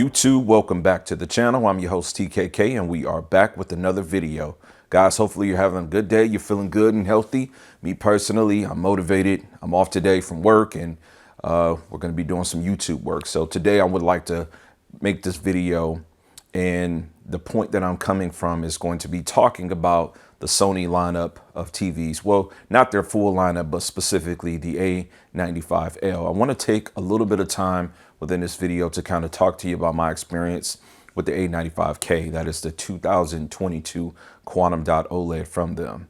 YouTube, welcome back to the channel. I'm your host TKK and we are back with another video. Guys, hopefully you're having a good day. You're feeling good and healthy. Me personally, I'm motivated. I'm off today from work and we're going to be doing some YouTube work. So today I would like to make this video, and the point that I'm coming from is going to be talking about the Sony lineup of TVs. Well, not their full lineup, but specifically the A95L. I want to take a little bit of time within this video to kind of talk to you about my experience with the A95K. That is the 2022 Quantum Dot OLED from them.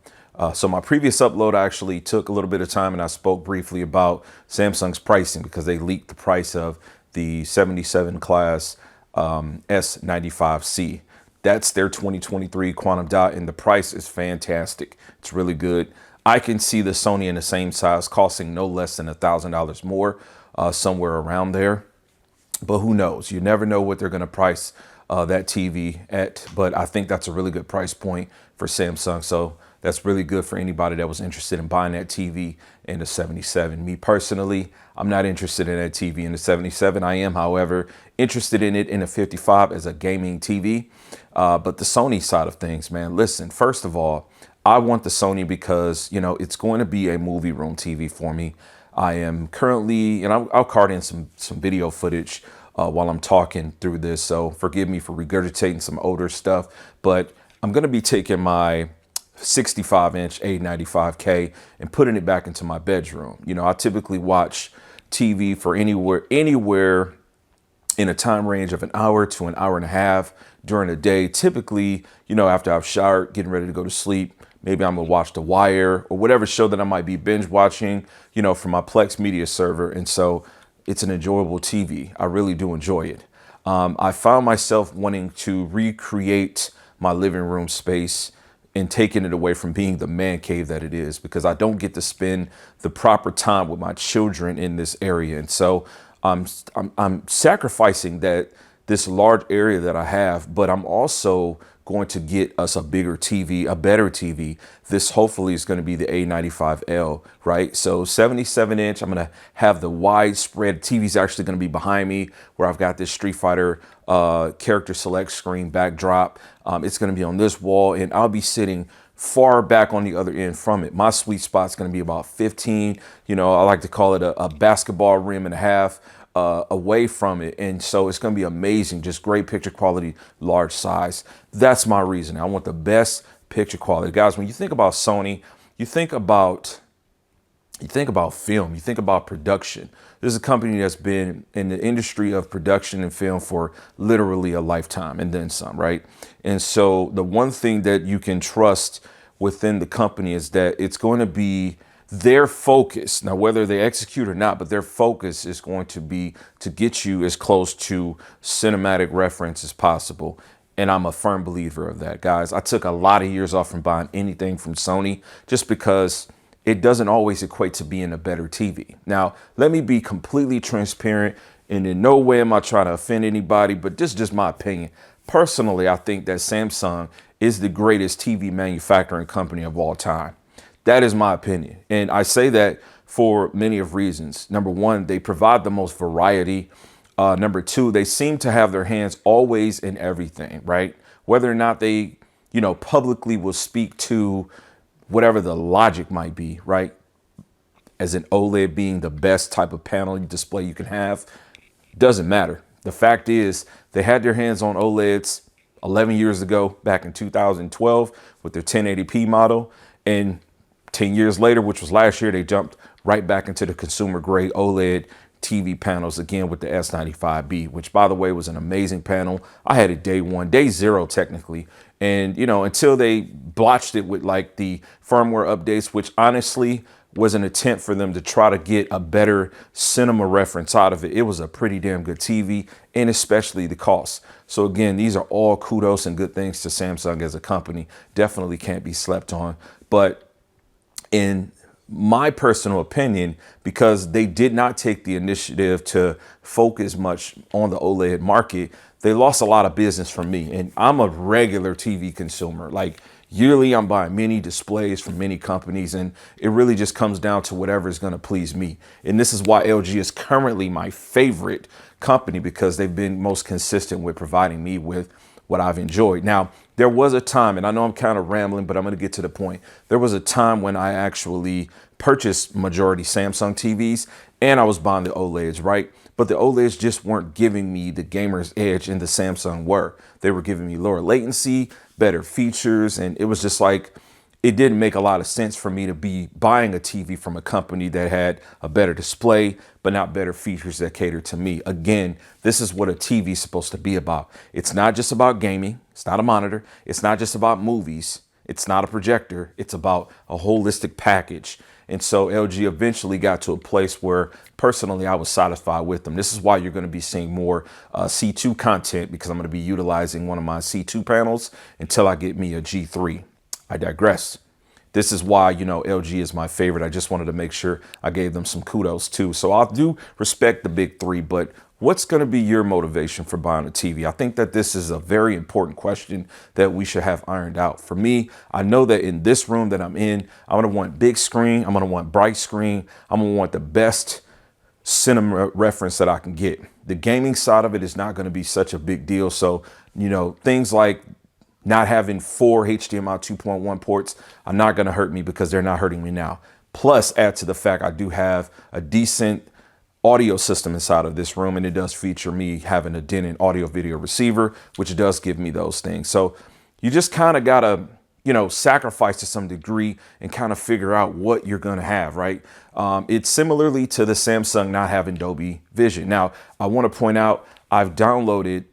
So my previous upload, I actually took a little bit of time and I spoke briefly about Samsung's pricing because they leaked the price of the 77 class S95C. That's their 2023 Quantum Dot, and the price is fantastic. It's really good. I can see the Sony in the same size costing no less than $1,000 more, somewhere around there. But who knows? You never know what they're going to price that TV at. But I think that's a really good price point for Samsung. So that's really good for anybody that was interested in buying that TV in the 77. Me personally, I'm not interested in that TV in the 77. I am, however, interested in it in a 55 as a gaming TV. But the Sony side of things, man, listen, first of all, I want the Sony because, you know, it's going to be a movie room TV for me. I am currently, and I'll card in some video footage while I'm talking through this. So forgive me for regurgitating some older stuff, but I'm going to be taking my 65-inch A95K and putting it back into my bedroom. You know, I typically watch TV for anywhere in a time range of an hour to an hour and a half during the day. Typically, you know, after I've showered, getting ready to go to sleep, maybe I'm gonna watch The Wire or whatever show that I might be binge watching, you know, from my Plex media server. And so it's an enjoyable TV. I really do enjoy it. I found myself wanting to recreate my living room space and taking it away from being the man cave that it is, because I don't get to spend the proper time with my children in this area. And so I'm sacrificing this large area that I have, but I'm also going to get us a bigger TV, a better TV. This hopefully is going to be the A95L, right? So 77-inch, I'm going to have the widespread TV's actually going to be behind me, where I've got this Street Fighter character select screen backdrop. It's going to be on this wall, and I'll be sitting far back on the other end from it. My sweet spot's going to be about 15, you know, I like to call it a basketball rim and a half away from it. And so it's going to be amazing, just great picture quality, large size. That's my reason. I want the best picture quality. Guys, when you think about Sony, you think about film, you think about production. This is a company that's been in the industry of production and film for literally a lifetime and then some, right? And so the one thing that you can trust within the company is that it's going to be their focus. Now, whether they execute or not, but their focus is going to be to get you as close to cinematic reference as possible. And I'm a firm believer of that, guys. I took a lot of years off from buying anything from Sony just because it doesn't always equate to being a better TV. Now, let me be completely transparent, and in no way am I trying to offend anybody, but this is just my opinion. Personally, I think that Samsung is the greatest TV manufacturing company of all time. That is my opinion. And I say that for many of reasons. Number one, they provide the most variety. Number two, they seem to have their hands always in everything, right? Whether or not they, you know, publicly will speak to whatever the logic might be, right? As an OLED being the best type of panel display you can have, doesn't matter. The fact is they had their hands on OLEDs 11 years ago, back in 2012 with their 1080p model. And 10 years later, which was last year, they jumped right back into the consumer grade OLED TV panels again with the S95B, which, by the way, was an amazing panel. I had it day one, day zero, technically. And, you know, until they blotched it with like the firmware updates, which honestly was an attempt for them to try to get a better cinema reference out of it. It was a pretty damn good TV, and especially the cost. So again, these are all kudos and good things to Samsung as a company. Definitely can't be slept on. But in my personal opinion, because they did not take the initiative to focus much on the OLED market, they lost a lot of business from me. And I'm a regular TV consumer. Like, Yearly, I'm buying many displays from many companies, and it really just comes down to whatever is going to please me. And this is why LG is currently my favorite company, because they've been most consistent with providing me with what I've enjoyed. Now, there was a time, and I know I'm kind of rambling, but I'm going to get to the point. There was a time when I actually purchased majority Samsung TVs, and I was buying the OLEDs, right? But the OLEDs just weren't giving me the gamer's edge in the Samsung were. They were giving me lower latency, better features, and it was just like, it didn't make a lot of sense for me to be buying a TV from a company that had a better display, but not better features that cater to me. Again, this is what a TV is supposed to be about. It's not just about gaming. It's not a monitor. It's not just about movies. It's not a projector. It's about a holistic package. And so LG eventually got to a place where personally I was satisfied with them. This is why you're going to be seeing more C2 content, because I'm going to be utilizing one of my C2 panels until I get me a G3. I digress. This is why, LG is my favorite. I just wanted to make sure I gave them some kudos too. So I do respect the big three, but what's going to be your motivation for buying a TV? I think that this is a very important question that we should have ironed out. For me, I know that in this room that I'm in, I'm going to want big screen. I'm going to want bright screen. I'm going to want the best cinema reference that I can get. The gaming side of it is not going to be such a big deal. So, things like not having 4 HDMI 2.1 ports are not going to hurt me, because they're not hurting me now. Plus, add to the fact I do have a decent audio system inside of this room, and it does feature me having a Denon audio video receiver, which does give me those things. So you just kind of got to, sacrifice to some degree and kind of figure out what you're going to have, right? It's similarly to the Samsung not having Dolby Vision. Now, I want to point out, I've downloaded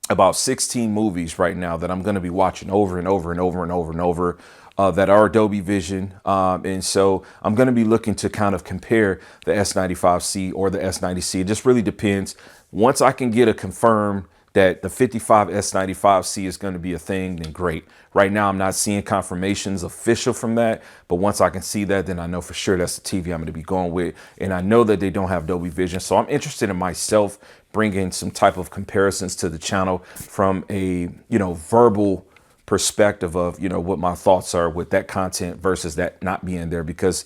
about 16 movies right now that I'm going to be watching over and over and over and over and over that are Dolby Vision. And so I'm going to be looking to kind of compare the S95C or the S90C. It just really depends. Once I can get a confirm that the 55 S95C is going to be a thing, then great. Right now, I'm not seeing confirmations official from that, but once I can see that, then I know for sure that's the TV I'm going to be going with. And I know that they don't have Dolby Vision. So I'm interested in myself bringing some type of comparisons to the channel from a, verbal perspective of, what my thoughts are with that content versus that not being there, because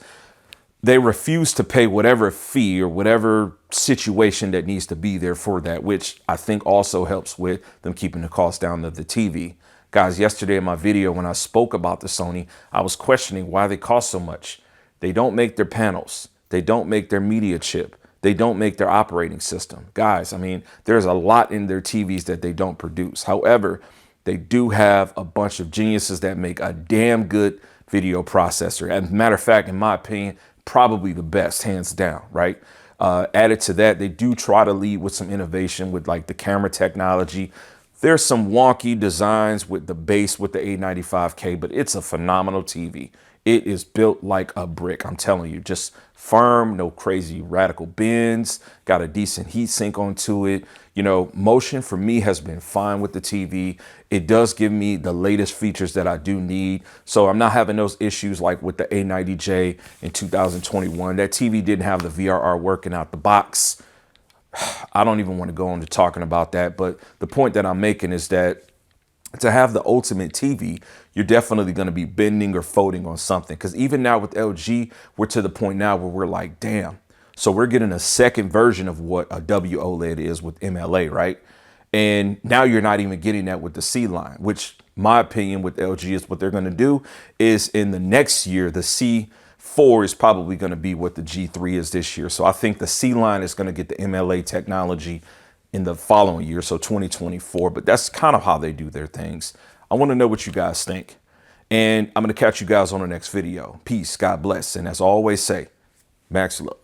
they refuse to pay whatever fee or whatever situation that needs to be there for that, which I think also helps with them keeping the cost down of the TV. Guys, yesterday in my video, when I spoke about the Sony, I was questioning why they cost so much. They don't make their panels. They don't make their media chip. They don't make their operating system. Guys, I mean, there's a lot in their TVs that they don't produce. However, they do have a bunch of geniuses that make a damn good video processor. And matter of fact, in my opinion, probably the best, hands down, right? Added to that, they do try to lead with some innovation with like the camera technology. There's some wonky designs with the base with the A95K, but it's a phenomenal TV. It is built like a brick. I'm telling you, just firm, no crazy radical bends, got a decent heat sink onto it. Motion for me has been fine with the TV. It does give me the latest features that I do need. So I'm not having those issues like with the A90J in 2021. That TV didn't have the VRR working out the box. I don't even want to go into talking about that. But the point that I'm making is that to have the ultimate TV, you're definitely going to be bending or folding on something. Because even now with LG, we're to the point now where we're like, damn. So we're getting a second version of what a WOLED is with MLA, right? And now you're not even getting that with the C line, which my opinion with LG is what they're going to do is in the next year, the C4 is probably going to be what the G3 is this year. So I think the C line is going to get the MLA technology in the following year, so 2024. But that's kind of how they do their things. I want to know what you guys think. And I'm going to catch you guys on the next video. Peace. God bless. And as I always say, max love.